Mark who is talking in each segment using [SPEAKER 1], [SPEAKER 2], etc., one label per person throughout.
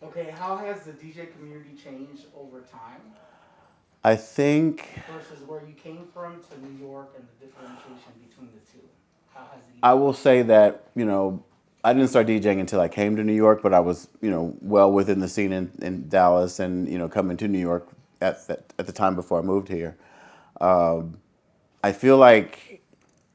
[SPEAKER 1] Okay, how has the DJ community changed over time
[SPEAKER 2] I think
[SPEAKER 1] versus where you came from to New York and the differentiation between the two? How has it
[SPEAKER 2] I will
[SPEAKER 1] evolved?
[SPEAKER 2] say that, I didn't start DJing until I came to New York, but I was, well within the scene in Dallas and, coming to New York at the time before I moved here. I feel like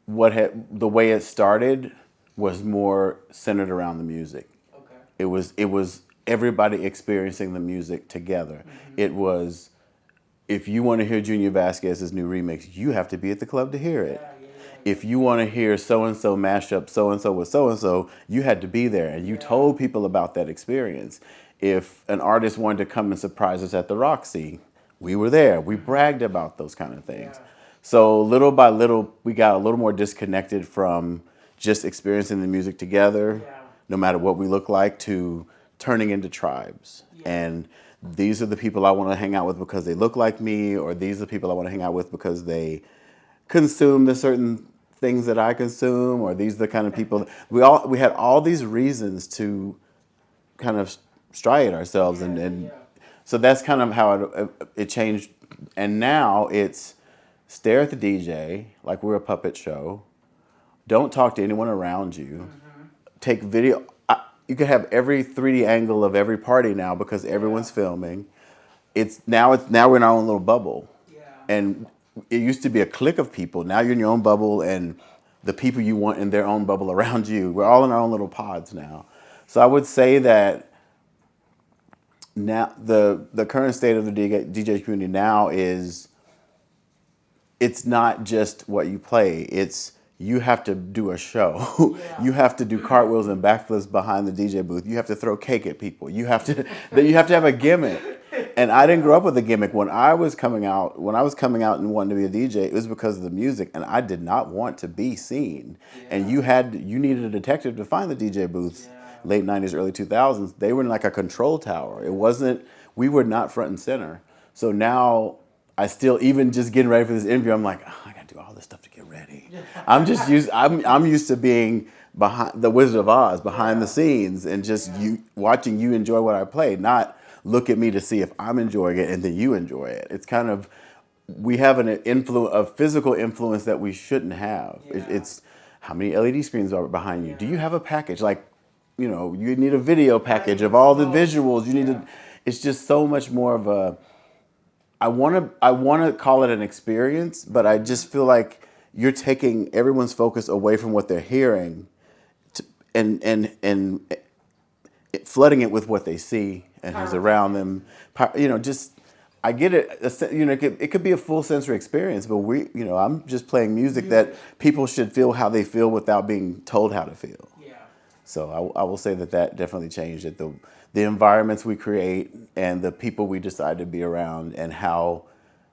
[SPEAKER 2] the way it started was more centered around the music.
[SPEAKER 1] Okay.
[SPEAKER 2] It was everybody experiencing the music together.
[SPEAKER 1] Mm-hmm.
[SPEAKER 2] It was, if you want to hear Junior Vasquez's new remix, you have to be at the club to hear
[SPEAKER 1] Yeah,
[SPEAKER 2] it.
[SPEAKER 1] yeah, yeah, yeah,
[SPEAKER 2] If you want to hear so and so mash up so and so with so and so, you had to be there and you
[SPEAKER 1] yeah.
[SPEAKER 2] told people about that experience. If an artist wanted to come and surprise us at the Roxy, we were there. We
[SPEAKER 1] Mm-hmm.
[SPEAKER 2] bragged about those kind of things.
[SPEAKER 1] Yeah,
[SPEAKER 2] So little by little, we got a little more disconnected from just experiencing the music together,
[SPEAKER 1] yeah,
[SPEAKER 2] no matter what we look like, to turning into tribes.
[SPEAKER 1] yeah,
[SPEAKER 2] And these are the people I want to hang out with because they look like me, or these are the people I want to hang out with because they consume the certain things that I consume, or these are the kind of people we had all these reasons to kind of striate ourselves,
[SPEAKER 1] yeah, yeah,
[SPEAKER 2] and
[SPEAKER 1] yeah.
[SPEAKER 2] so that's kind of how it changed. And now it's stare at the DJ like we're a puppet show. Don't talk to anyone around you.
[SPEAKER 1] Mm-hmm.
[SPEAKER 2] Take video. You can have every 3D angle of every party now because
[SPEAKER 1] Yeah,
[SPEAKER 2] everyone's filming. It's now we're in our own little bubble,
[SPEAKER 1] yeah,
[SPEAKER 2] and it used to be a clique of people. Now you're in your own bubble, and the people you want in their own bubble around you. We're all in our own little pods now. So I would say that now the current state of the DJ community now is, it's not just what you play. It's, you have to do a show.
[SPEAKER 1] yeah.
[SPEAKER 2] You have to do cartwheels and backflips behind the DJ booth. You have to throw cake at people. You have to you have to have a gimmick. And I didn't grow
[SPEAKER 1] Yeah,
[SPEAKER 2] up with a gimmick. When I was coming out and wanting to be a DJ, it was because of the music, and I did not want to be seen. And
[SPEAKER 1] yeah,
[SPEAKER 2] you needed a detective to find the DJ booths.
[SPEAKER 1] yeah,
[SPEAKER 2] Late 90s, early 2000s, they were in like a control tower. It
[SPEAKER 1] yeah,
[SPEAKER 2] wasn't, we were not front and center. So now I still, even just getting ready for this interview, I'm like, oh, I got to do all this stuff to get ready.
[SPEAKER 1] yeah,
[SPEAKER 2] I'm used to being behind the Wizard of Oz, behind the
[SPEAKER 1] yeah,
[SPEAKER 2] scenes, and just
[SPEAKER 1] yeah,
[SPEAKER 2] you watching you enjoy what I play, not look at me to see if I'm enjoying it and then you enjoy it. It's kind of, we have a physical influence that we shouldn't have.
[SPEAKER 1] yeah,
[SPEAKER 2] It's how many LED screens are behind you? Do you
[SPEAKER 1] yeah.
[SPEAKER 2] have a package? Like, you need a video
[SPEAKER 1] Not
[SPEAKER 2] package of
[SPEAKER 1] even
[SPEAKER 2] all the
[SPEAKER 1] close.
[SPEAKER 2] visuals. You need to.
[SPEAKER 1] Yeah,
[SPEAKER 2] It's just so much more of a. I want to call it an experience, but I
[SPEAKER 1] mm-hmm.
[SPEAKER 2] just feel like you're taking everyone's focus away from what they're hearing, and flooding it with what they see and who's around
[SPEAKER 1] Pyrotechnics.
[SPEAKER 2] them. Just, I get it. It could be a full sensory experience, but I'm just playing music that
[SPEAKER 1] Music.
[SPEAKER 2] people should feel how they feel without being told how to feel.
[SPEAKER 1] Yeah,
[SPEAKER 2] So I will say that that definitely changed it. The environments we create and the people we decide to be around, and how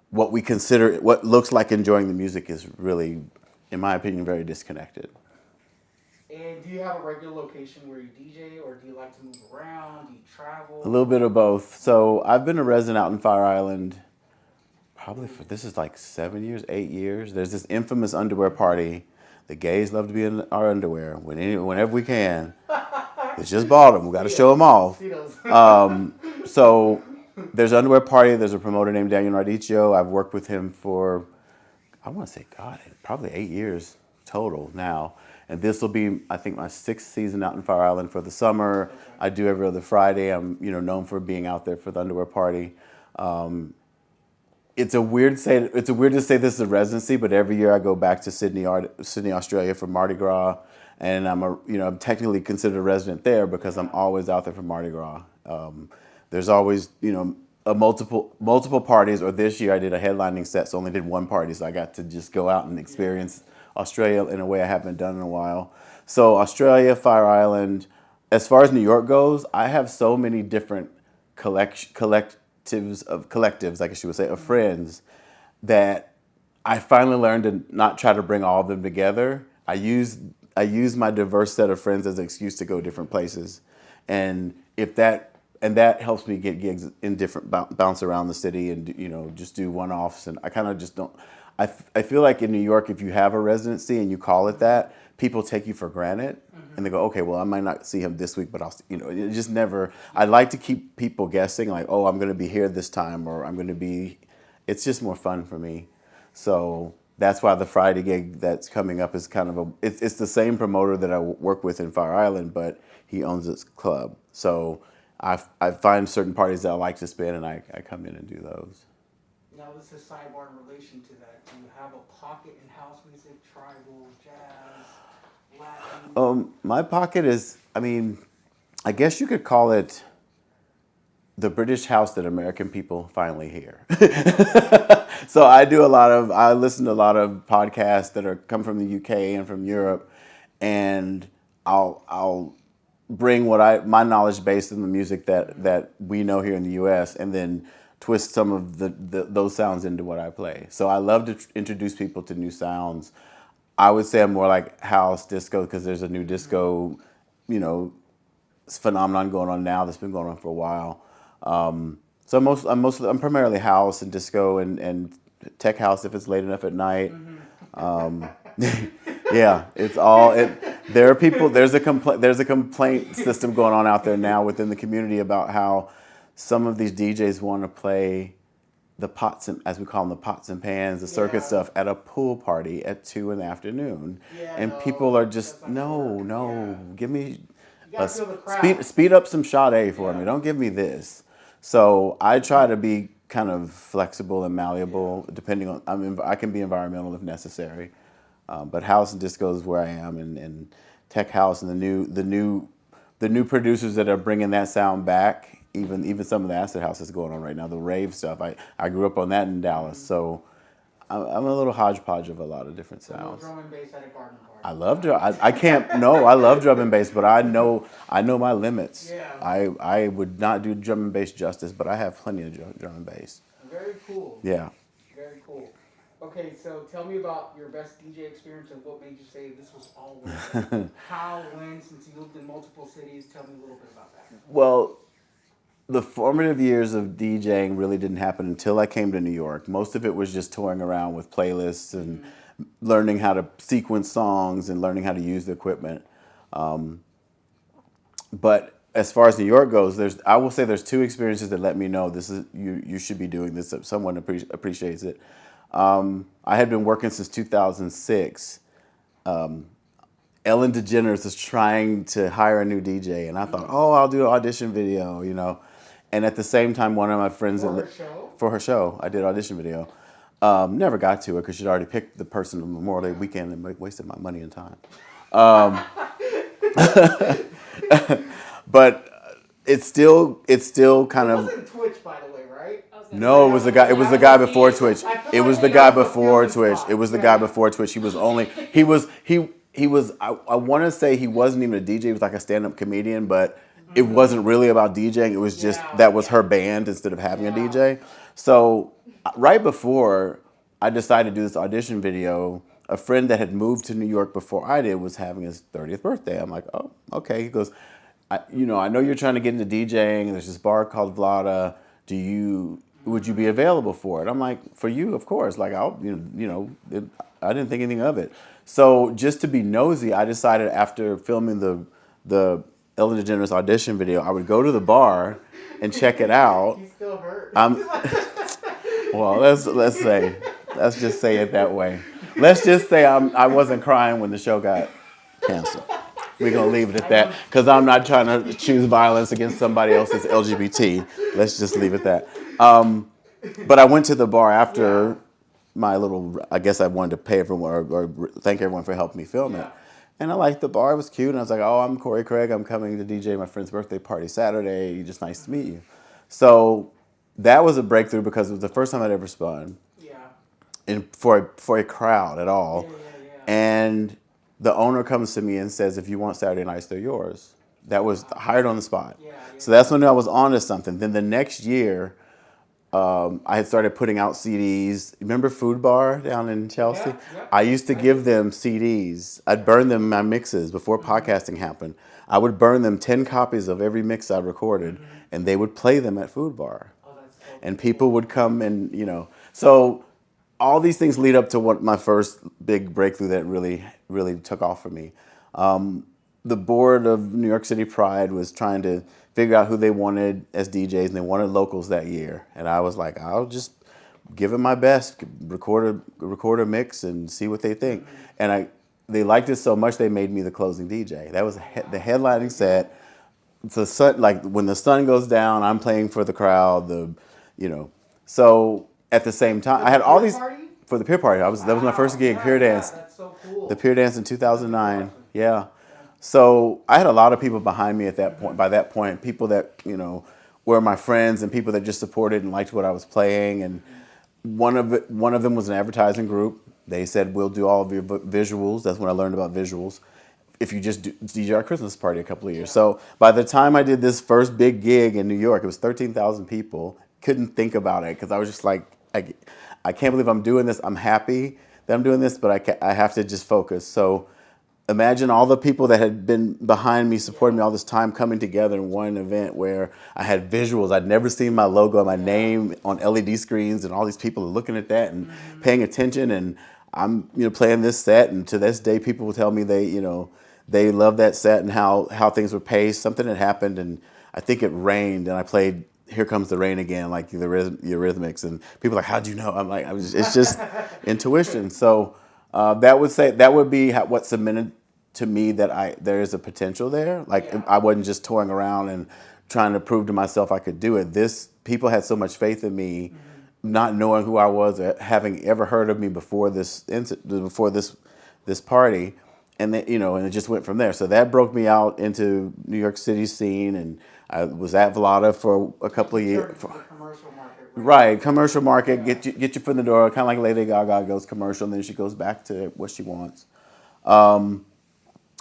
[SPEAKER 2] what we consider what looks like enjoying the music is really, in my opinion, very disconnected.
[SPEAKER 1] and do you have a regular location where you DJ, or do you like to move around? Do you
[SPEAKER 2] A
[SPEAKER 1] travel?
[SPEAKER 2] little bit of both.
[SPEAKER 1] Okay.
[SPEAKER 2] So I've been a resident out in Fire Island probably for, this is like 7 years, 8 years. There's this infamous underwear party. The gays love to be in our underwear whenever we can. It's just bought them. We got to
[SPEAKER 1] See
[SPEAKER 2] show
[SPEAKER 1] us.
[SPEAKER 2] them off.
[SPEAKER 1] See those.
[SPEAKER 2] So there's an underwear party. There's a promoter named Daniel Nardicchio. I've worked with him for, I want to say, God, probably 8 years total now. And this will be, I think, my sixth season out in Fire Island for the summer.
[SPEAKER 1] Okay.
[SPEAKER 2] I do every other Friday. I'm, known for being out there for the underwear party. It's a weird to say this is a residency, but every year I go back to Sydney, Australia for Mardi Gras, and I'm technically considered a resident there because I'm
[SPEAKER 1] Yeah.
[SPEAKER 2] always out there for Mardi Gras. There's always, a multiple parties. Or this year I did a headlining set, so only did one party, so I got to just go out and
[SPEAKER 1] Yeah.
[SPEAKER 2] experience Australia in a way I haven't done in a while. So Australia, Fire Island. As far as New York goes, I have so many different collectives, I guess you would say, of
[SPEAKER 1] Mm-hmm.
[SPEAKER 2] friends, that I finally learned to not try to bring all of them together. I use my diverse set of friends as an excuse to go different places, and if that and that helps me get gigs in different bounce around the city, and just do one offs. And I kind of just don't. I feel like in New York, if you have a residency and you call it
[SPEAKER 1] Mm-hmm.
[SPEAKER 2] that, people take you for granted. and they go, okay, well, I might not see him this week, but I'll, it just never. I like to keep people guessing, like, oh, I'm going to be here this time, or I'm going to be. It's just more fun for me, so that's why the Friday gig that's coming up is kind of a. It's the same promoter that I work with in Fire Island, but he owns this club, so I find certain parties that I like to spin, and I come in and do those.
[SPEAKER 1] Now this is sidebar in relation to that. Do you have a pocket in house music, tribal, jazz, Latin?
[SPEAKER 2] My pocket is. I mean, I guess you could call it the British house that American people finally hear. So I listen to a lot of podcasts that come from the UK and from Europe, and I'll bring my knowledge base in the music that we know here in the US, and then twist some of those sounds into what I play. So I love to introduce people to new sounds. I would say I'm more like house disco because there's a new disco, you know, phenomenon going on now that's been going on for a while. So I'm primarily house and disco and tech house if it's late enough at night. Yeah, it's all it. There are people. There's a complaint system going on out there now within the community about how some of these DJs want to play the pots and, as we call them, the pots and pans, the circuit stuff at a pool party at 2 in the afternoon, and people are just no, give me speed up some Sade for me. Don't give me this. So I try to be kind of flexible and malleable, depending on. I can be environmental if necessary, but house and disco is where I am, and tech house and the new producers that are bringing that sound back. Even some of the acid house that's going on right now, the rave stuff. I grew up on that in Dallas, so I'm a little hodgepodge of a lot of different sounds.
[SPEAKER 1] No drum and bass at a garden party.
[SPEAKER 2] I love drum. I can't. No, I love drum and bass, but I know my limits.
[SPEAKER 1] Yeah.
[SPEAKER 2] I would not do drum and bass justice, but I have plenty of drum and bass.
[SPEAKER 1] Very cool.
[SPEAKER 2] Yeah.
[SPEAKER 1] Very cool. Okay, so tell me about your best DJ experience and what made you say this was all worth it. How, when, since you lived in multiple cities, tell me a little bit about that.
[SPEAKER 2] Well, the formative years of DJing really didn't happen until I came to New York. Most of it was just touring around with playlists and learning how to sequence songs and learning how to use the equipment. But as far as New York goes, I will say there's two experiences that let me know this is you should be doing this if someone appreciates it. I had been working since 2006. Ellen DeGeneres was trying to hire a new DJ, and I thought, oh, I'll do an audition video, And at the same time, one of my friends for her show, I did an audition video. Never got to it because she'd already picked the person on Memorial Day weekend and wasted my money and time. But it's still kind of.
[SPEAKER 1] It wasn't Twitch, by the way, right?
[SPEAKER 2] No, it was the guy. It was the guy before Twitch. It was the guy before Twitch. It was the guy before Twitch. He was. I want to say he wasn't even a DJ. He was like a stand-up comedian, but it wasn't really about DJing. It was just that was her band instead of having a DJ. So right before I decided to do this audition video, a friend that had moved to New York before I did was having his 30th birthday. I'm like, oh, okay. He goes, I know you're trying to get into DJing. There's this bar called Vlada. Would you be available for it? I'm like, for you, of course. Like, I didn't think anything of it. So just to be nosy, I decided after filming the Ellen DeGeneres audition video, I would go to the bar and check it out.
[SPEAKER 1] He's still hurt.
[SPEAKER 2] Well, let's just say it that way. Let's just say I wasn't crying when the show got canceled. We're going to leave it at that because I'm not trying to choose violence against somebody else's LGBT. Let's just leave it at that. But I went to the bar after my I guess I wanted to pay everyone or thank everyone for helping me film it. And I liked the bar. It was cute. And I was like, oh, I'm Corey Craig. I'm coming to DJ my friend's birthday party Saturday. Just nice to meet you. So that was a breakthrough because it was the first time I'd ever spun. Yeah. And for a crowd at all. Yeah. And the owner comes to me and says, if you want Saturday nights, they're yours. That was hired on the spot. Yeah. So that's when I was on to something. Then the next year, I had started putting out CDs. Remember Food Bar down in Chelsea? Yeah. I used to give them CDs. I'd burn them in my mixes before podcasting happened. I would burn them 10 copies of every mix I recorded, and they would play them at Food Bar. Oh, that's so and people would come and, So all these things lead up to what my first big breakthrough that really, really took off for me. the board of New York City Pride was trying to figure out who they wanted as DJs, and they wanted locals that year. And I was like, I'll just give it my best, record a mix, and see what they think. And they liked it so much they made me the closing DJ. That was the headlining set. The sun, like when the sun goes down, I'm playing for the crowd. You know, so at the same time,
[SPEAKER 1] For
[SPEAKER 2] I
[SPEAKER 1] the
[SPEAKER 2] had all
[SPEAKER 1] pier
[SPEAKER 2] these
[SPEAKER 1] party?
[SPEAKER 2] for the Pier Party. That was my first
[SPEAKER 1] Wow.
[SPEAKER 2] gig,
[SPEAKER 1] Yeah,
[SPEAKER 2] Pier
[SPEAKER 1] yeah,
[SPEAKER 2] Dance,
[SPEAKER 1] that's so
[SPEAKER 2] the
[SPEAKER 1] cool.
[SPEAKER 2] Pier Dance in
[SPEAKER 1] That's super
[SPEAKER 2] 2009.
[SPEAKER 1] awesome.
[SPEAKER 2] Yeah.
[SPEAKER 1] Yeah.
[SPEAKER 2] So I had a lot of people behind me at that point. By that point, people that were my friends and people that just supported and liked what I was playing. And one of them was an advertising group. They said we'll do all of your visuals. That's when I learned about visuals. If you just DJ our Christmas party a couple of years.
[SPEAKER 1] Yeah.
[SPEAKER 2] So by the time I did this first big gig in New York, it was 13,000 people. Couldn't think about it because I was just like, I can't believe I'm doing this. I'm happy that I'm doing this, but I have to just focus. So imagine all the people that had been behind me, supporting me all this time, coming together in one event where I had visuals. I'd never seen my logo and my name on LED screens, and all these people are looking at that and paying attention. And I'm playing this set, and to this day, people will tell me they love that set and how things were paced. Something had happened, and I think it rained, and I played "Here Comes the Rain Again," like the Eurythmics, and people are like, "How'd you know?" I'm like, it's just intuition. So that would be what cemented to me that there is a potential there. Like
[SPEAKER 1] Yeah.
[SPEAKER 2] I wasn't just toying around and trying to prove to myself I could do it. This people had so much faith in me, not knowing who I was, or having ever heard of me before this party, and then and it just went from there. So that broke me out into New York City scene, and I was at Velada for a couple of
[SPEAKER 1] You
[SPEAKER 2] years.
[SPEAKER 1] turned into the commercial market, right?
[SPEAKER 2] Right, commercial market,
[SPEAKER 1] Yeah.
[SPEAKER 2] get you foot in the door, kind of like Lady Gaga goes commercial, and then she goes back to what she wants.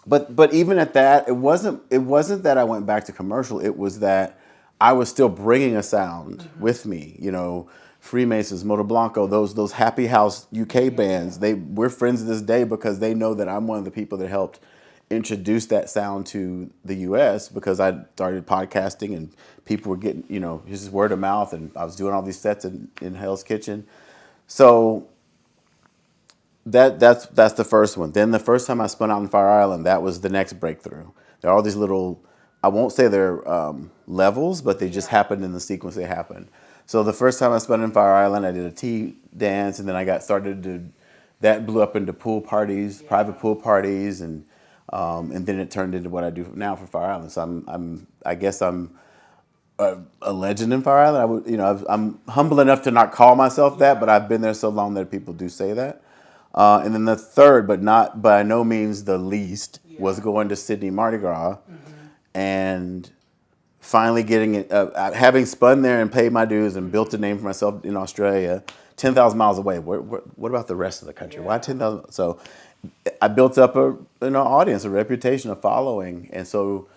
[SPEAKER 2] But even at that, it wasn't that I went back to commercial. It was that I was still bringing a sound with me. Freemasons, Moto Blanco, those happy house UK bands. We're friends to this day because they know that I'm one of the people that helped introduce that sound to the U.S. because I started podcasting and people were getting just word of mouth, and I was doing all these sets in Hell's Kitchen. So that's the first one. Then the first time I spun out in Fire Island, that was the next breakthrough. There are all these little, I won't say they're levels, but they just happened in the sequence they happened. So the first time I spun in Fire Island, I did a tea dance, and then I got started to, that blew up into pool parties, private pool parties, and then it turned into what I do now for Fire Island. So I guess I'm a legend in Fire Island. I'm humble enough to not call myself that, but I've been there so long that people do say that. And then the third, but not by no means the least, was
[SPEAKER 1] Yeah.
[SPEAKER 2] going to Sydney Mardi Gras, and finally getting it. Having spun there and paid my dues and built a name for myself in Australia, 10,000 miles away. What about the rest of the country? Why
[SPEAKER 1] Yeah.
[SPEAKER 2] 10,000? So I built up an audience, a reputation, a following, and so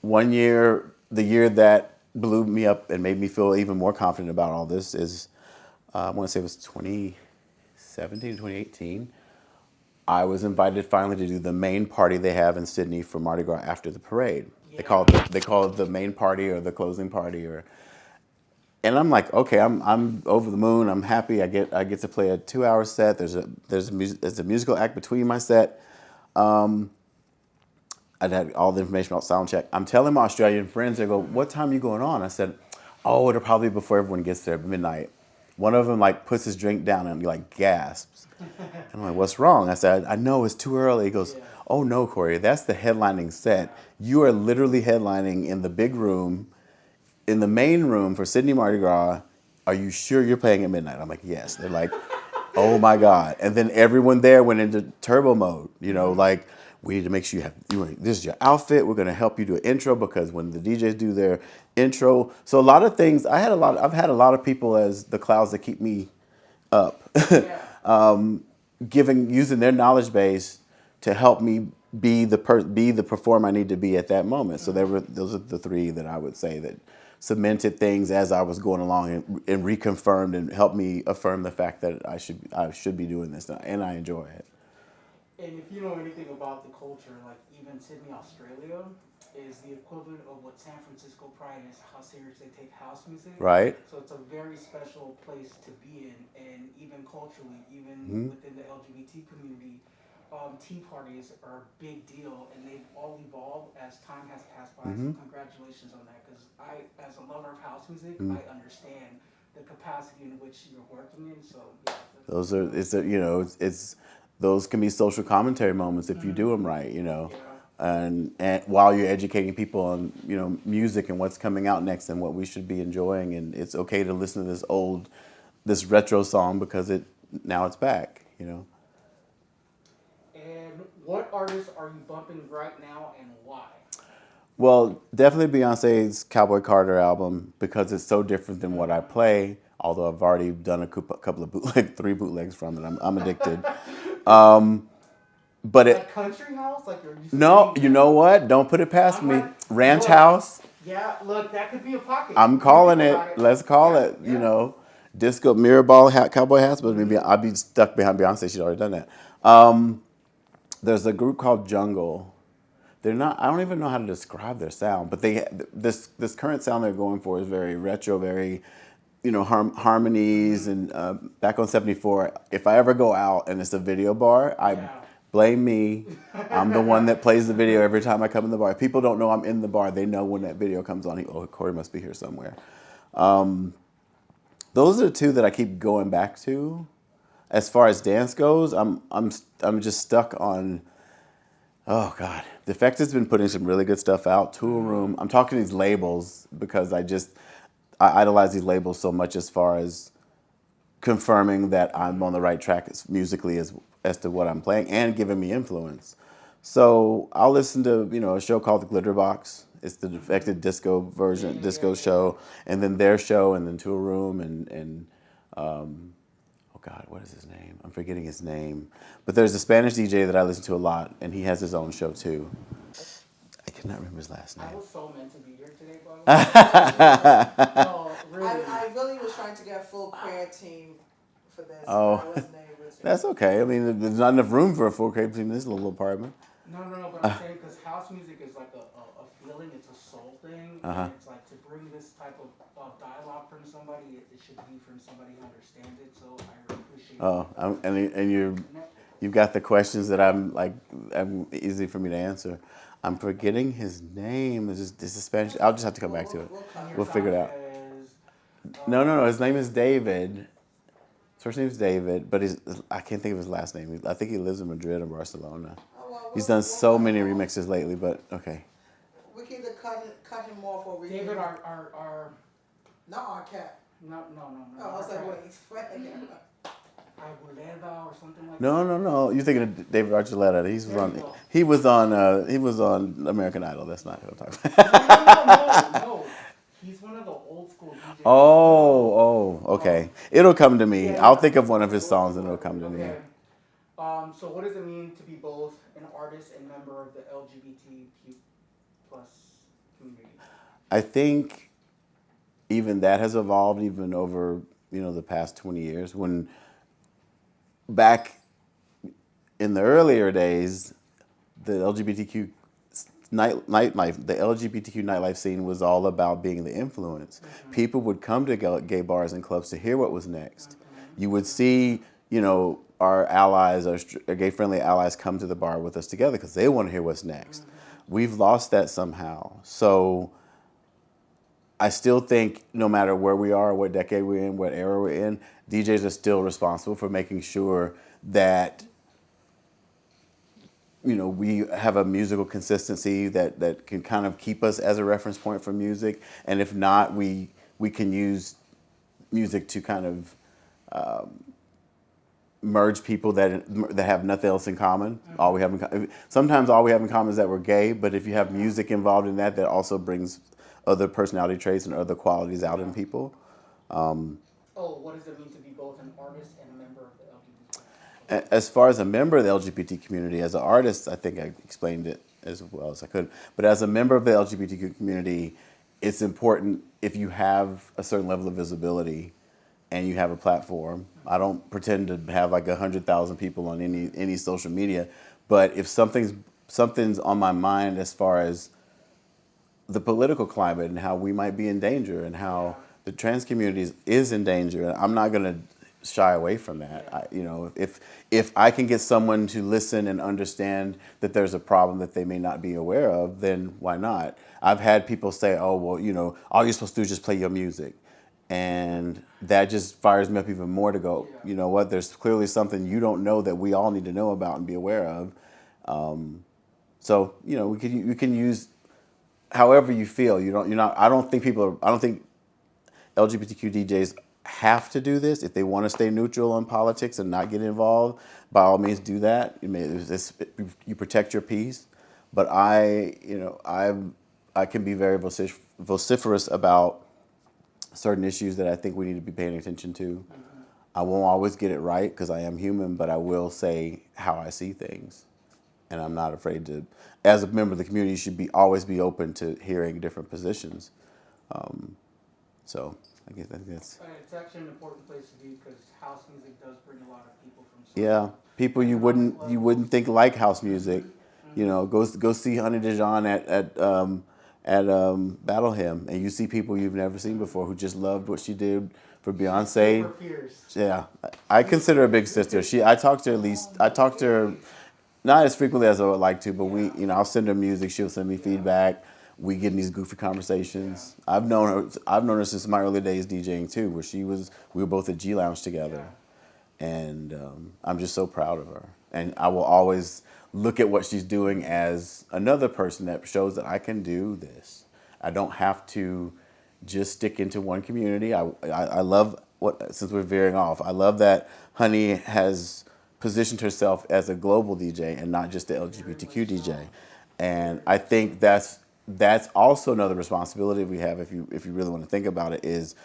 [SPEAKER 2] one year, the year that blew me up and made me feel even more confident about all this is, I want to say it was 2017, 2018. I was invited finally to do the main party they have in Sydney for Mardi Gras after the parade.
[SPEAKER 1] Yeah.
[SPEAKER 2] They call it the main party or the closing party, and I'm like, okay, I'm over the moon. I'm happy. I get to play a 2 hour set. There's a musical act between my set. I had all the information about sound check. I'm telling my Australian friends, they go, "What time are you going on?" I said, "Oh, it'll probably be before everyone gets there, midnight." One of them like puts his drink down and like gasps. And I'm like, "What's wrong?" I said, "I know it's too early." He goes,
[SPEAKER 1] Yeah.
[SPEAKER 2] "Oh no, Corey, that's the headlining set. You are literally headlining in the big room, in the main room for Sydney Mardi Gras. Are you sure you're playing at midnight?" I'm like, "Yes." They're like, "Oh my God." And then everyone there went into turbo mode, like, we need to make sure this is your outfit. We're going to help you do an intro because when the DJs do their intro. So a lot of things, I've had a lot of people as the clouds that keep me up,
[SPEAKER 1] Yeah.
[SPEAKER 2] using their knowledge base to help me be the performer I need to be at that moment. So those are the three that I would say that cemented things as I was going along and reconfirmed and helped me affirm the fact that I should be doing this and I enjoy it.
[SPEAKER 1] And if you know anything about the culture, like even Sydney, Australia, is the equivalent of what San Francisco Pride is, how serious they take house music.
[SPEAKER 2] Right?
[SPEAKER 1] So it's a very special place to be in, and even culturally, even
[SPEAKER 2] Mm-hmm.
[SPEAKER 1] within the LGBT community, tea parties are a big deal, and they've all evolved as time has passed by.
[SPEAKER 2] Mm-hmm.
[SPEAKER 1] So congratulations on that, because I, as a lover of house music,
[SPEAKER 2] Mm-hmm.
[SPEAKER 1] I understand the capacity in which you're working in. So yeah,
[SPEAKER 2] Those are it's a, you know it's those can be social commentary moments if you do them right,
[SPEAKER 1] yeah.
[SPEAKER 2] and while you're educating people on music and what's coming out next and what we should be enjoying, and it's okay to listen to this retro song because now it's back.
[SPEAKER 1] And what artists are you bumping right now, and why?
[SPEAKER 2] Well, definitely Beyonce's Cowboy Carter album because it's so different than what I play. Although I've already done a couple of three bootlegs from it. I'm addicted. But
[SPEAKER 1] Like country house, like you're used
[SPEAKER 2] no,
[SPEAKER 1] to
[SPEAKER 2] you know what? Don't put it past
[SPEAKER 1] I'm
[SPEAKER 2] me.
[SPEAKER 1] like,
[SPEAKER 2] Ranch
[SPEAKER 1] look,
[SPEAKER 2] House.
[SPEAKER 1] yeah, look, that could be a pocket.
[SPEAKER 2] I'm
[SPEAKER 1] When you
[SPEAKER 2] calling
[SPEAKER 1] think
[SPEAKER 2] it.
[SPEAKER 1] about it,
[SPEAKER 2] Let's call
[SPEAKER 1] yeah,
[SPEAKER 2] it.
[SPEAKER 1] yeah.
[SPEAKER 2] Disco mirror ball hat, cowboy hats. But maybe I'd be stuck behind Beyonce. She'd already done that. There's a group called Jungle. They're not. I don't even know how to describe their sound, but this current sound they're going for is very retro, very harmonies and back on 74. If I ever go out and it's a video bar, I
[SPEAKER 1] Yeah.
[SPEAKER 2] blame me. I'm the one that plays the video every time I come in the bar. If people don't know I'm in the bar, they know when that video comes on. Oh, Corey must be here somewhere. Those are the two that I keep going back to. As far as dance goes, I'm just stuck on. Oh God, Defected's been putting some really good stuff out. Tool Room. I'm talking to these labels because I idolize these labels so much as far as confirming that I'm on the right track musically as to what I'm playing and giving me influence. So I'll listen to a show called The Glitter Box. It's the Defected disco version, disco show, and then their show, and then Tool Room, and oh God, what is his name? I'm forgetting his name. But there's a Spanish DJ that I listen to a lot, and he has his own show too. I cannot remember his last
[SPEAKER 1] I
[SPEAKER 2] name.
[SPEAKER 1] was so meant to be here today, by the way. No, really.
[SPEAKER 3] I really was trying to get a full prayer team for this,
[SPEAKER 2] Oh,
[SPEAKER 3] but I wasn't able to.
[SPEAKER 2] that's okay. I mean, there's not enough room for a full crate team in this little apartment.
[SPEAKER 1] No, but I'm saying because house music is like a feeling, it's a soul thing.
[SPEAKER 2] Uh-huh.
[SPEAKER 1] And it's like to bring this type of dialogue from somebody, it should be from somebody who understands it. So I really appreciate
[SPEAKER 2] You've got the questions that I'm easy for me to answer. I'm forgetting his name. It's a Spanish. I'll just have to come back to it. We'll figure it out. No. His name is David. His first name is David, but I can't think of his last name. I think he lives in Madrid or Barcelona. He's done so many remixes lately, but okay.
[SPEAKER 3] We can either cut him off or we
[SPEAKER 1] David,
[SPEAKER 3] can.
[SPEAKER 1] our
[SPEAKER 3] Not our cat.
[SPEAKER 1] no.
[SPEAKER 3] Oh, I was like, wait.
[SPEAKER 1] Aguleda or something like that.
[SPEAKER 2] No. You're thinking of David Archuleta. He was on American Idol. That's not who I'm talking about.
[SPEAKER 1] No. He's one of the old school DJs.
[SPEAKER 2] Okay. It'll come to me.
[SPEAKER 1] Yeah.
[SPEAKER 2] I'll think of one of his songs and it'll come to me.
[SPEAKER 1] Okay. So what does it mean to be both an artist and member of the LGBTQ plus community?
[SPEAKER 2] I think even that has evolved even over the past 20 years. When back in the earlier days, the LGBTQ nightlife scene was all about being the influence. Mm-hmm. People would come to gay bars and clubs to hear what was next. Mm-hmm. You would see, our allies, our gay-friendly allies come to the bar with us together because they want to hear what's next. Mm-hmm. We've lost that somehow. So I still think no matter where we are, what decade we're in, what era we're in, DJs are still responsible for making sure that we have a musical consistency that can kind of keep us as a reference point for music. And if not, we can use music to kind of merge people that have nothing else in common. Mm-hmm. Sometimes all we have in common is that we're gay, but if you have music involved in that also brings other personality traits and other qualities out in people.
[SPEAKER 1] What does it mean to be both an artist and a member of the LGBT?
[SPEAKER 2] As far as a member of the LGBT community, as an artist, I think I explained it as well as I could. But as a member of the LGBTQ community, it's important if you have a certain level of visibility and you have a platform. I don't pretend to have like 100,000 people on any social media, but if something's on my mind as far as the political climate and how we might be in danger and how the trans community is in danger, I'm not going to shy away from that. If I can get someone to listen and understand that there's a problem that they may not be aware of, then why not? I've had people say, "Oh, well, all you're supposed to do is just play your music," and that just fires me up even more to go.
[SPEAKER 1] Yeah.
[SPEAKER 2] You know what? There's clearly something you don't know that we all need to know about and be aware of. So we can use however you feel. You don't. You're not. I don't think people. I don't think LGBTQ DJs have to do this. If they want to stay neutral on politics and not get involved, by all means do that. You protect your peace. But I can be very vociferous about certain issues that I think we need to be paying attention to. I won't always get it right because I am human, but I will say how I see things. And I'm not afraid to, as a member of the community, you should always be open to hearing different positions. So I think that's
[SPEAKER 1] And it's actually an important place to be because house music does bring a lot of people from.
[SPEAKER 2] yeah. People you wouldn't think like house music. Go see Honey Dijon at Battle Hymn, and you see people you've never seen before who just loved what she did for Beyonce.
[SPEAKER 1] Super fierce.
[SPEAKER 2] Yeah, I consider her a big sister. I talk to her not as frequently as I would like to, but I'll send her music. She'll send me feedback. We get in these goofy conversations. I've known her since my early days DJing too, where we were both at G Lounge together, and I'm just so proud of her. And I will always look at what she's doing as another person that shows that I can do this. I don't have to just stick into one community. I love since we're veering off, I love that Honey has positioned herself as a global DJ and not just the LGBTQ DJ. And I think that's also another responsibility we have if you really want to think about it is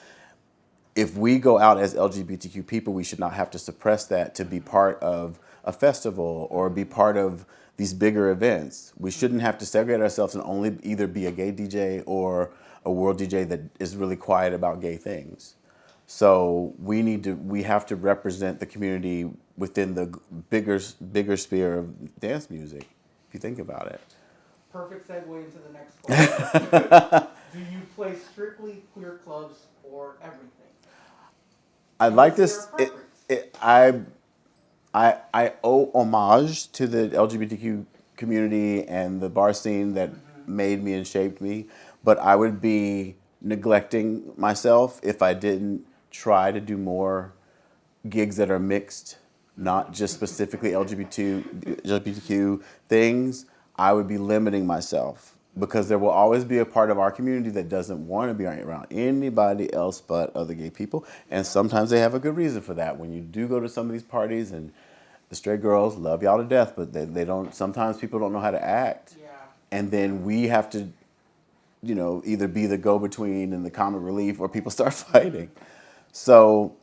[SPEAKER 2] if we go out as LGBTQ people, we should not have to suppress that to be part of a festival or be part of these bigger events. We shouldn't have to segregate ourselves and only either be a gay DJ or a world DJ that is really quiet about gay things. So we have to represent the community within the bigger sphere of dance music, if you think about it.
[SPEAKER 1] Perfect segue into the next question. Do you play strictly queer clubs or everything?
[SPEAKER 2] I'd like
[SPEAKER 1] Is
[SPEAKER 2] this.
[SPEAKER 1] there a preference?
[SPEAKER 2] I owe homage to the LGBTQ community and the bar scene that made me and shaped me, but I would be neglecting myself if I didn't try to do more gigs that are mixed, not just specifically LGBTQ things. I would be limiting myself because there will always be a part of our community that doesn't want to be around anybody else but other gay people. And sometimes they have a good reason for that. When you do go to some of these parties and the straight girls love y'all to death, but they don't, sometimes people don't know how to act.
[SPEAKER 1] Yeah.
[SPEAKER 2] And then we have to, either be the go-between and the comic relief or people start fighting. So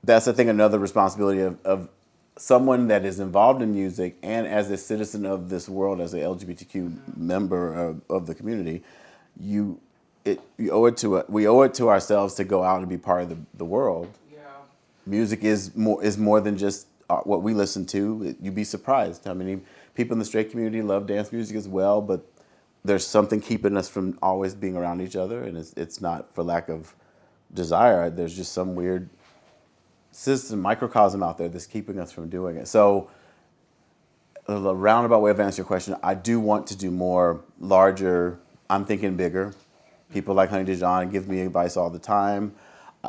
[SPEAKER 2] that's, I think, another responsibility of someone that is involved in music and as a citizen of this world, as a LGBTQ member of the community, we owe it to ourselves to go out and be part of the world.
[SPEAKER 1] Yeah.
[SPEAKER 2] Music is more than just what we listen to. You'd be surprised how many people in the straight community love dance music as well, but there's something keeping us from always being around each other, and it's not for lack of desire. There's just some weird system, microcosm out there that's keeping us from doing it. So, a roundabout way of answering your question, I do want to do more larger. I'm thinking bigger. People like Honey Dijon give me advice all the time.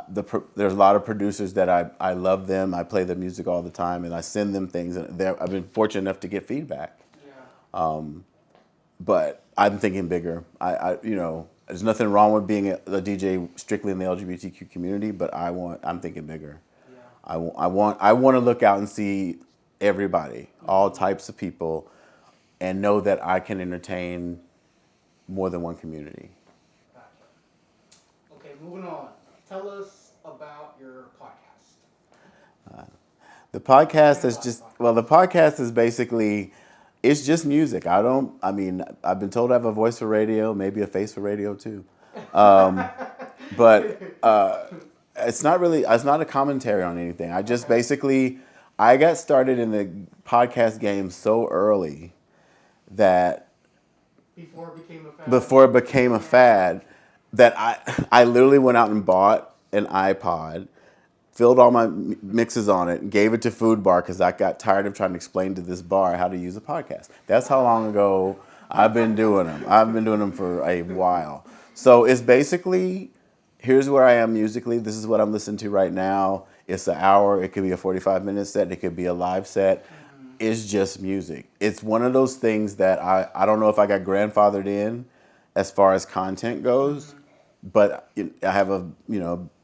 [SPEAKER 2] There's a lot of producers that I love them. I play their music all the time, and I send them things. And I've been fortunate enough to get feedback.
[SPEAKER 1] Yeah.
[SPEAKER 2] But I'm thinking bigger. There's nothing wrong with being a DJ strictly in the LGBTQ community, but I'm thinking bigger.
[SPEAKER 1] Yeah.
[SPEAKER 2] I want to look out and see everybody, all types of people, and know that I can entertain more than one community.
[SPEAKER 1] Gotcha. Okay, moving on. Tell us about your podcast.
[SPEAKER 2] The podcast is basically, it's just music. I've been told I have a voice for radio, maybe a face for radio too. But it's not a commentary on anything. I just I got started in the podcast game so early that
[SPEAKER 1] Before it became a fad.
[SPEAKER 2] that I literally went out and bought an iPod filled all my mixes on it and gave it to Food Bar because I got tired of trying to explain to this bar how to use a podcast. That's how long ago I've been doing them. I've been doing them for a while. So it's basically, here's where I am musically. This is what I'm listening to right now. It's an hour. It could be a 45-minute set. It could be a live set. It's just music. It's one of those things that I don't know if I got grandfathered in as far as content goes, but I have a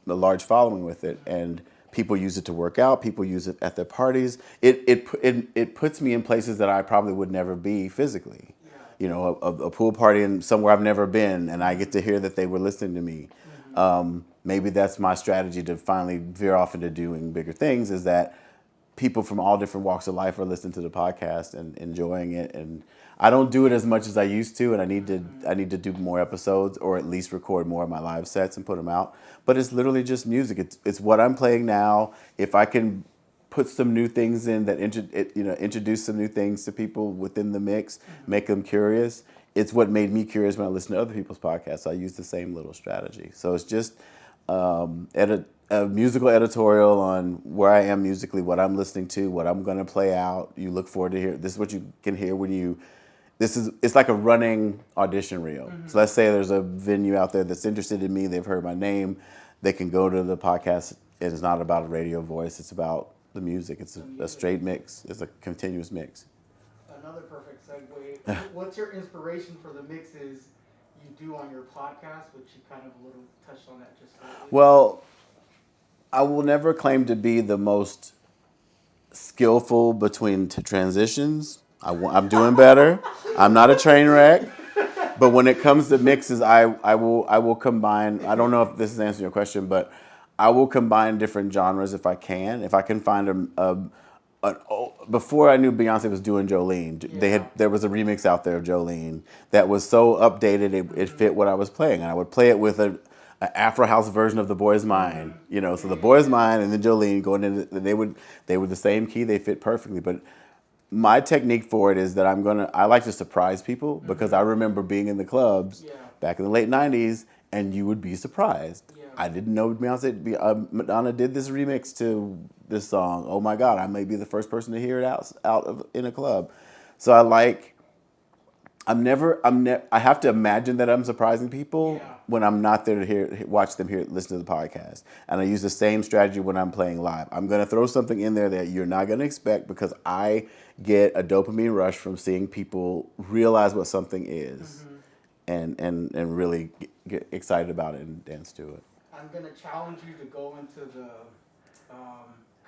[SPEAKER 2] large following with it, and people use it to work out. People use it at their parties. It puts me in places that I probably would never be physically. You know, a pool party in somewhere I've never been, and I get to hear that they were listening to me. Maybe that's my strategy to finally veer off into doing bigger things, is that people from all different walks of life are listening to the podcast and enjoying it. And I don't do it as much as I used to, and I need to do more episodes, or at least record more of my live sets and put them out. But it's literally just music. It's what I'm playing now. If I can put some new things in that introduce some new things to people within the mix, make them curious. It's what made me curious when I listen to other people's podcasts. So I use the same little strategy. So it's just a musical editorial on where I am musically, what I'm listening to, what I'm going to play out. You look forward to hear. This is what you can hear when you. It's like a running audition reel. So let's say there's a venue out there that's interested in me. They've heard my name. They can go to the podcast. It is not about a radio voice. It's about the music. It's a straight mix. It's a continuous mix.
[SPEAKER 1] Another perfect segue. What's your inspiration for the mixes you do on your podcast, which you kind of a little touched on that just slightly?
[SPEAKER 2] Well, I will never claim to be the most skillful between transitions. I'm doing better. I'm not a train wreck. But when it comes to mixes, I will combine. I don't know if this is answering your question, but I will combine different genres if I can. If I can find before I knew Beyonce was doing Jolene, there was a remix out there of Jolene that was so updated it fit what I was playing, and I would play it with an Afro house version of The Boy's Mind. So The Boy's Mind and then Jolene going in. They were the same key. They fit perfectly, but. My technique for it is that I like to surprise people, because I remember being in the clubs back in the late 90s, and you would be surprised. I didn't know Madonna did this remix to this song. Oh my God, I may be the first person to hear it in a club. So I have to imagine that I'm surprising people when I'm not there to watch them listen to the podcast. And I use the same strategy when I'm playing live. I'm going to throw something in there that you're not going to expect, because I get a dopamine rush from seeing people realize what something is and really get excited about it and dance to it.
[SPEAKER 1] I'm going to challenge you to go into the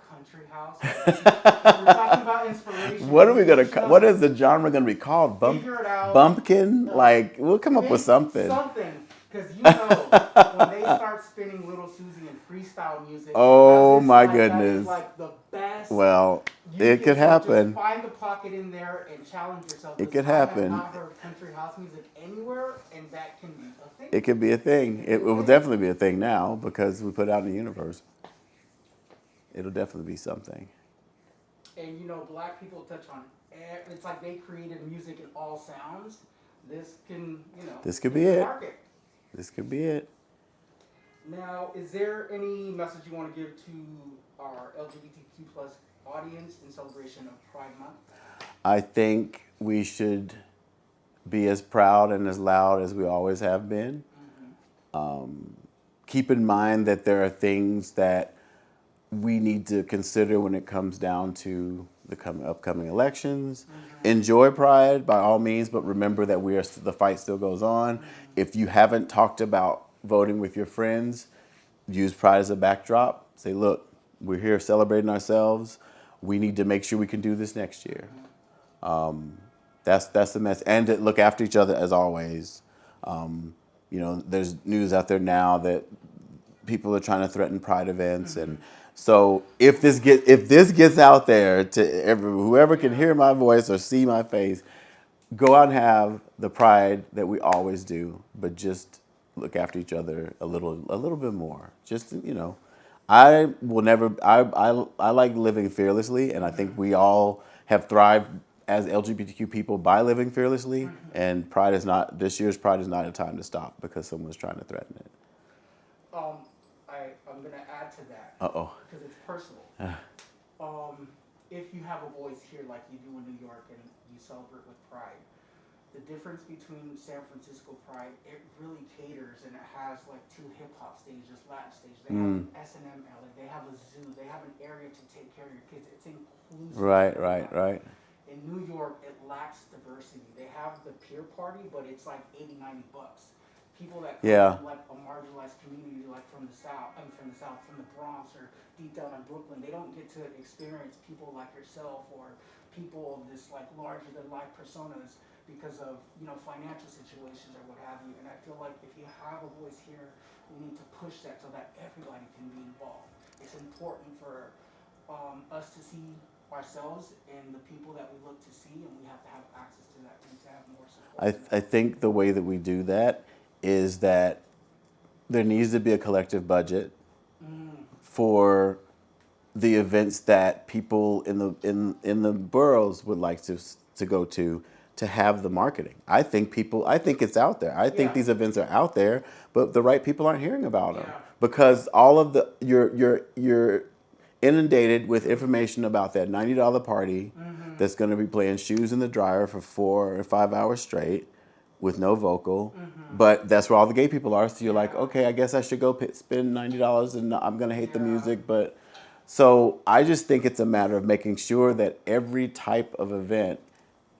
[SPEAKER 1] country house. We're talking about inspiration.
[SPEAKER 2] What is the genre gonna be called?
[SPEAKER 1] Figure it out.
[SPEAKER 2] Bumpkin? We'll come up with something.
[SPEAKER 1] Something. Because when they start spinning Little Susie and freestyle music.
[SPEAKER 2] Oh my goodness.
[SPEAKER 1] That is like the best.
[SPEAKER 2] Well, it could happen.
[SPEAKER 1] Just find the pocket in there and challenge yourself.
[SPEAKER 2] It could happen.
[SPEAKER 1] I have not heard country house music anywhere, and that can be a thing.
[SPEAKER 2] It could be a thing. It will definitely be a thing now, because we put it out in the universe. It'll definitely be something.
[SPEAKER 1] And black people touch on. It's like they created music in all sounds. This can,
[SPEAKER 2] This could be it.
[SPEAKER 1] Market.
[SPEAKER 2] This could be it.
[SPEAKER 1] Now, is there any message you want to give to our LGBTQ plus audience in celebration of Pride Month?
[SPEAKER 2] I think we should be as proud and as loud as we always have been. Keep in mind that there are things that we need to consider when it comes down to the upcoming elections. Enjoy Pride by all means, but remember that the fight still goes on. If you haven't talked about voting with your friends, use Pride as a backdrop. Say, look, we're here celebrating ourselves. We need to make sure we can do this next year. That's the mess. And to look after each other as always. There's news out there now that people are trying to threaten Pride events, and so if this gets out there to whoever can hear my voice or see my face, go out and have the pride that we always do, but just look after each other a little bit more. Just I will never. I like living fearlessly, and I think we all have thrived as LGBTQ people by living fearlessly. And this year's Pride is not a time to stop because someone's trying to threaten it.
[SPEAKER 1] I I'm gonna add to that
[SPEAKER 2] Uh-oh.
[SPEAKER 1] because it's personal. If you have a voice here like you do in New York and you celebrate with Pride, the difference between San Francisco Pride, it really caters and it has like 2 hip hop stages, Latin stage. They have an S&M alley. They have a zoo. They have an area to take care of your kids. It's inclusive.
[SPEAKER 2] Right, right, right.
[SPEAKER 1] In New York, it lacks diversity. They have the peer party, but it's like 80, $90. People that come
[SPEAKER 2] Yeah.
[SPEAKER 1] from like a marginalized community, like from the South, from the Bronx or deep down in Brooklyn, they don't get to experience people like yourself or people of this like larger than life personas because of financial situations or what have you. And I feel like if you have a voice here, we need to push that so that everybody can be involved. It's important for us to see ourselves and the people that we look to see, and we have to have access to that and to have more support.
[SPEAKER 2] I think the way that we do that is that there needs to be a collective budget for the events that people in the boroughs would like to go to have the marketing. I think it's out there. I think
[SPEAKER 1] Yeah.
[SPEAKER 2] these events are out there, but the right people aren't hearing about them
[SPEAKER 1] Yeah.
[SPEAKER 2] because all of you're inundated with information about that $90 party that's going to be playing Shoes in the Dryer for 4 or 5 hours straight with no vocal, but that's where all the gay people are. So you're like, okay, I guess I should go spend $90 and I'm going to hate the music. But so I just think it's a matter of making sure that every type of event,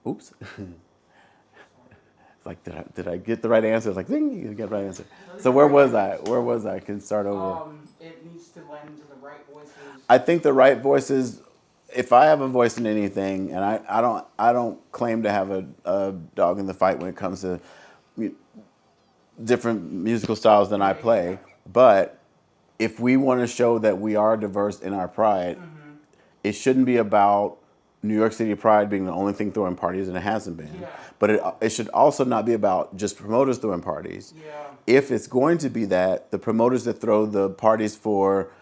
[SPEAKER 2] oops, it's like, did I get the right answer? It's like, ding, you get the right answer. So where was I? I can start over.
[SPEAKER 1] It needs to lend to the right voices.
[SPEAKER 2] I think the right voices. If I have a voice in anything, and I don't claim to have a dog in the fight when it comes to different musical styles than I play, but if we want to show that we are diverse in our pride, it shouldn't be about New York City Pride being the only thing throwing parties, and it hasn't been.
[SPEAKER 1] Yeah.
[SPEAKER 2] But it should also not be about just promoters throwing parties.
[SPEAKER 1] Yeah.
[SPEAKER 2] If it's going to be that, the promoters that throw the parties for,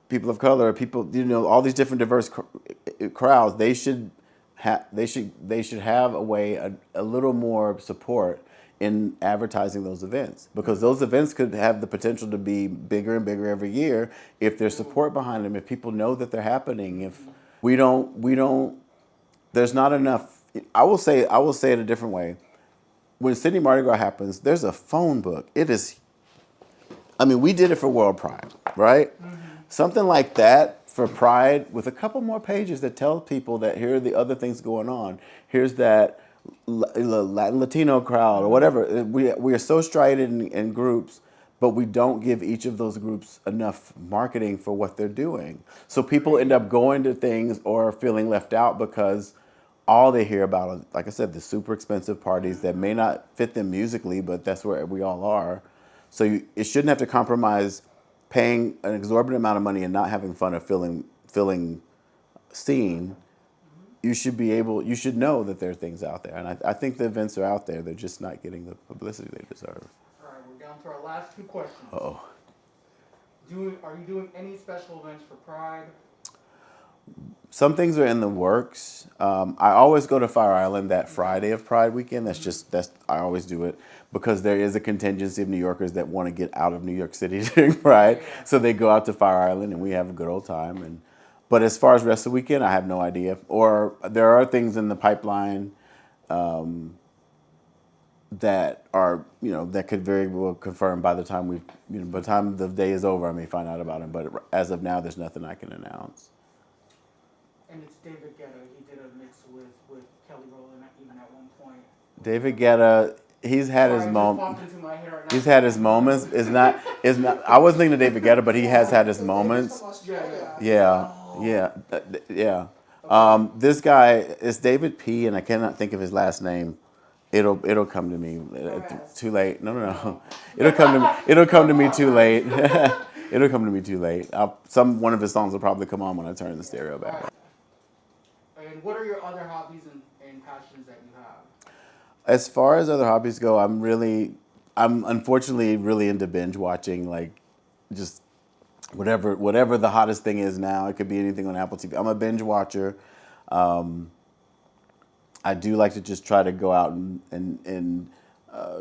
[SPEAKER 2] people of color, people, all these different diverse crowds, they should have a way, a little more support in advertising those events, because those events could have the potential to be bigger and bigger every year if there's support behind them, if people know that they're happening. If we don't, there's not enough. I will say it a different way. When Sydney Mardi Gras happens, there's a phone book. It is. I mean, we did it for World Pride, right? Something like that for Pride with a couple more pages that tell people that here are the other things going on. Here's that Latin Latino crowd or whatever. We are so strided in groups, but we don't give each of those groups enough marketing for what they're doing. So people end up going to things or feeling left out because all they hear about is, like I said, the super expensive parties that may not fit them musically, but that's where we all are. So it shouldn't have to compromise paying an exorbitant amount of money and not having fun or feeling seen. You should know that there are things out there. And I think the events are out there. They're just not getting the publicity they deserve.
[SPEAKER 1] All right, we're down to our last 2 questions.
[SPEAKER 2] Uh-oh.
[SPEAKER 1] Are you doing any special events for Pride?
[SPEAKER 2] Some things are in the works. I always go to Fire Island that Friday of Pride weekend. I always do it because there is a contingency of New Yorkers that want to get out of New York City during Pride. So they go out to Fire Island and we have a good old time. But as far as the rest of the weekend, I have no idea. Or there are things in the pipeline that are, that could very well confirm by the time by the time the day is over, I may find out about them. But as of now, there's nothing I can announce.
[SPEAKER 1] And it's David Guetta. He did a mix with Kelly Rowland even at one point.
[SPEAKER 2] David Guetta, he's had his moments. He's had his moments. It's not. I wasn't thinking of David Guetta, but he has had his moments. Yeah. This guy is David P, and I cannot think of his last name. It'll come to me. Too late. No. It'll come to me too late. It'll come to me too late. One of his songs will probably come on when I turn the stereo back on.
[SPEAKER 1] And what are your other hobbies and passions that you have?
[SPEAKER 2] As far as other hobbies go, I'm unfortunately really into binge watching, like just whatever the hottest thing is now. It could be anything on Apple TV. I'm a binge watcher. I do like to just try to go out and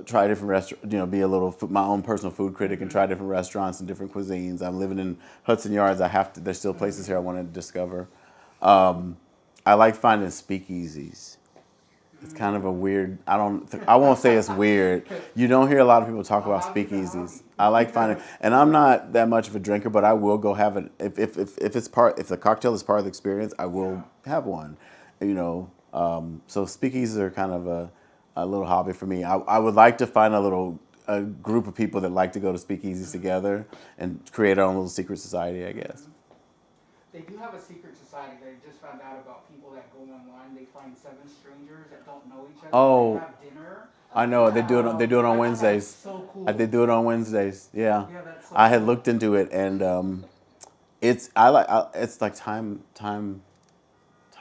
[SPEAKER 2] try different restaurants, be a little my own personal food critic and try different restaurants and different cuisines. I'm living in Hudson Yards. There's still places here I want to discover. I like finding speakeasies. It's kind of a weird. I won't say it's weird. You don't hear a lot of people talk about speakeasies. I like finding, and I'm not that much of a drinker, but I will go have it if if the cocktail is part of the experience. I will have one. So speakeasies are kind of a little hobby for me. I would like to find a group of people that like to go to speakeasies together and create our own little secret society, I guess.
[SPEAKER 1] They do have a secret society. They just found out about people that go online. They find 7 strangers that don't know each other.
[SPEAKER 2] Oh.
[SPEAKER 1] They have dinner.
[SPEAKER 2] I know they do it. They do it on Wednesdays.
[SPEAKER 1] So cool.
[SPEAKER 2] They do it on Wednesdays. Yeah.
[SPEAKER 1] Yeah, that's so
[SPEAKER 2] I had
[SPEAKER 1] cool.
[SPEAKER 2] looked into it, and it's like time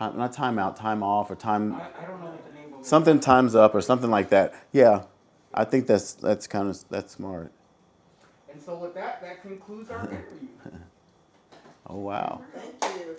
[SPEAKER 2] not time out, time off, or time
[SPEAKER 1] I don't know what the name of it is.
[SPEAKER 2] something time's up or something like that. Yeah, I think that's smart.
[SPEAKER 1] And so with that concludes our interview.
[SPEAKER 2] Oh wow.
[SPEAKER 3] Thank you.